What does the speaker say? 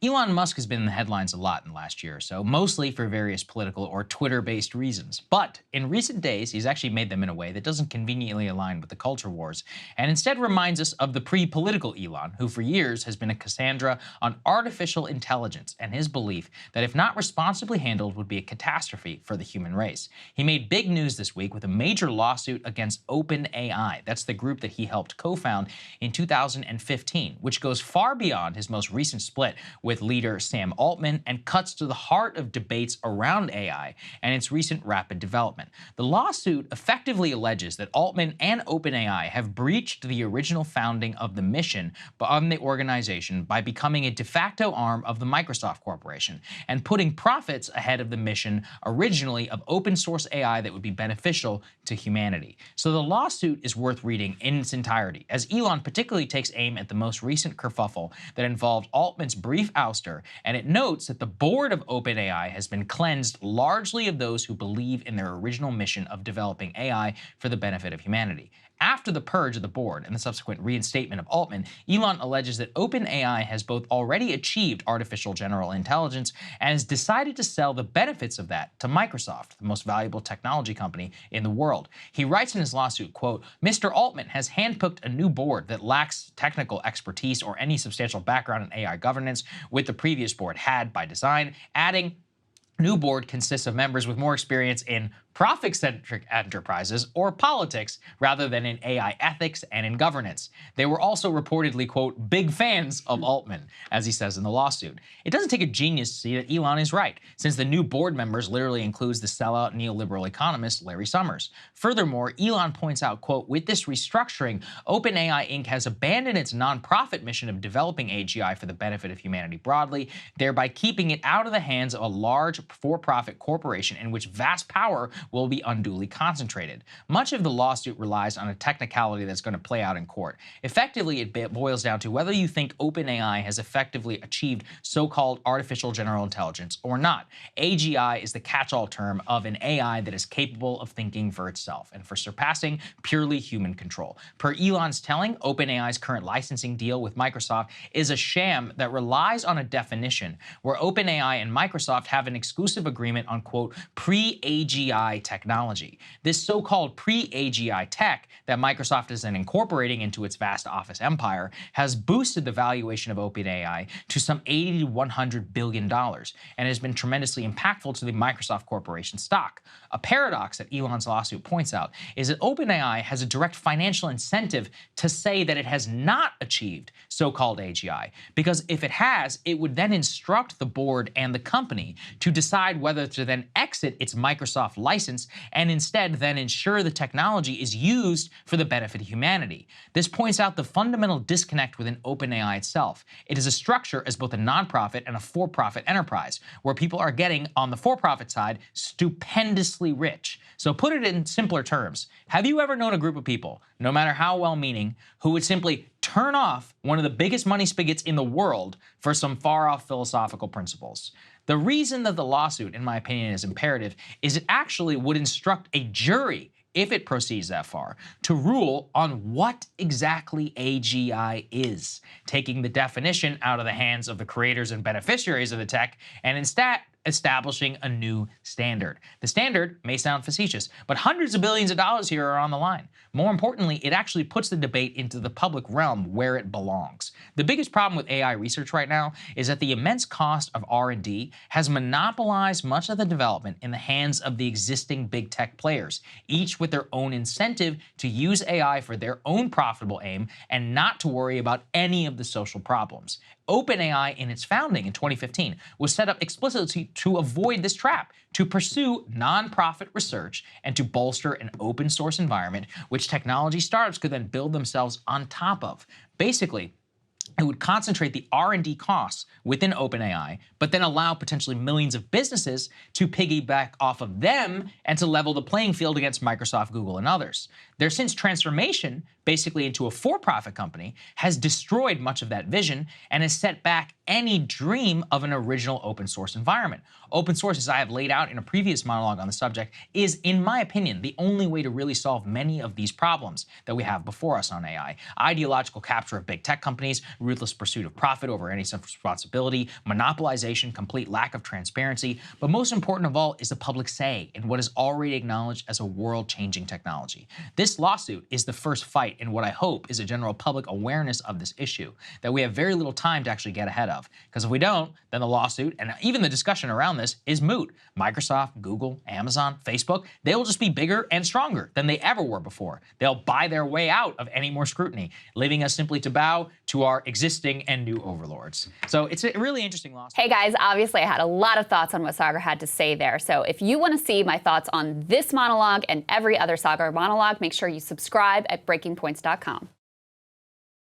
Elon Musk has been in the headlines a lot in the last year or so, mostly for various political or Twitter-based reasons. But in recent days, he's actually made them in a way that doesn't conveniently align with the culture wars, and instead reminds us of the pre-political Elon, who for years has been a Cassandra on artificial intelligence and his belief that if not responsibly handled would be a catastrophe for the human race. He made big news this week with a major lawsuit against OpenAI. That's the group that he helped co-found in 2015, which goes far beyond his most recent split with leader Sam Altman and cuts to the heart of debates around AI and its recent rapid development. The lawsuit effectively alleges that Altman and OpenAI have breached the original founding of the mission of the organization by becoming a de facto arm of the Microsoft Corporation and putting profits ahead of the mission originally of open source AI that would be beneficial to humanity. So the lawsuit is worth reading in its entirety, as Elon particularly takes aim at the most recent kerfuffle that involved Altman's brief ouster, and it notes that the board of OpenAI has been cleansed largely of those who believe in their original mission of developing AI for the benefit of humanity. After the purge of the board and the subsequent reinstatement of Altman, Elon alleges that OpenAI has both already achieved artificial general intelligence and has decided to sell the benefits of that to Microsoft, the most valuable technology company in the world. He writes in his lawsuit, quote, "Mr. Altman has handpicked a new board that lacks technical expertise or any substantial background in AI governance, with the previous board had by design," adding, "New board consists of members with more experience in profit-centric enterprises or politics rather than in AI ethics and in governance. They were also reportedly, quote, big fans of Altman," as he says in the lawsuit. It doesn't take a genius to see that Elon is right, since the new board members literally includes the sellout neoliberal economist Larry Summers. Furthermore, Elon points out, quote, "With this restructuring, OpenAI Inc. has abandoned its nonprofit mission of developing AGI for the benefit of humanity broadly, thereby keeping it out of the hands of a large for-profit corporation in which vast power will be unduly concentrated." Much of the lawsuit relies on a technicality that's going to play out in court. Effectively, it boils down to whether you think OpenAI has effectively achieved so-called artificial general intelligence or not. AGI is the catch-all term of an AI that is capable of thinking for itself and for surpassing purely human control. Per Elon's telling, OpenAI's current licensing deal with Microsoft is a sham that relies on a definition where OpenAI and Microsoft have an exclusive agreement on, quote, pre-AGI technology. This so-called pre-AGI tech that Microsoft is then incorporating into its vast Office empire has boosted the valuation of OpenAI to some $80 to $100 billion and has been tremendously impactful to the Microsoft Corporation stock. A paradox that Elon's lawsuit points out is that OpenAI has a direct financial incentive to say that it has not achieved so-called AGI, because if it has, it would then instruct the board and the company to decide whether to then exit its Microsoft license and instead then ensure the technology is used for the benefit of humanity. This points out the fundamental disconnect within OpenAI itself. It is a structure as both a nonprofit and a for-profit enterprise, where people are getting, on the for-profit side, stupendously rich. So put it in simpler terms, have you ever known a group of people, no matter how well-meaning, who would simply turn off one of the biggest money spigots in the world for some far-off philosophical principles? The reason that the lawsuit, in my opinion, is imperative is it actually would instruct a jury, if it proceeds that far, to rule on what exactly AGI is, taking the definition out of the hands of the creators and beneficiaries of the tech and instead establishing a new standard. The standard may sound facetious, but hundreds of billions of dollars here are on the line. More importantly, it actually puts the debate into the public realm where it belongs. The biggest problem with AI research right now is that the immense cost of R&D has monopolized much of the development in the hands of the existing big tech players, each with their own incentive to use AI for their own profitable aim and not to worry about any of the social problems. OpenAI, in its founding in 2015, was set up explicitly to avoid this trap, to pursue nonprofit research and to bolster an open source environment which technology startups could then build themselves on top of. Basically, it would concentrate the R&D costs within OpenAI, but then allow potentially millions of businesses to piggyback off of them and to level the playing field against Microsoft, Google, and others. Their since transformation, basically into a for-profit company, has destroyed much of that vision and has set back any dream of an original open source environment. Open source, as I have laid out in a previous monologue on the subject, is, in my opinion, the only way to really solve many of these problems that we have before us on AI. Ideological capture of big tech companies, ruthless pursuit of profit over any sense of responsibility, monopolization, complete lack of transparency, but most important of all is the public say in what is already acknowledged as a world-changing technology. This lawsuit is the first fight in what I hope is a general public awareness of this issue that we have very little time to actually get ahead of. Because if we don't, then the lawsuit and even the discussion around this is moot. Microsoft, Google, Amazon, Facebook, they will just be bigger and stronger than they ever were before. They'll buy their way out of any more scrutiny, leaving us simply to bow to our existing and new overlords. So it's a really interesting lawsuit. Hey guys, obviously I had a lot of thoughts on what Saagar had to say there. So if you want to see my thoughts on this monologue and every other Saagar monologue, make sure you subscribe at breakingpoints.com.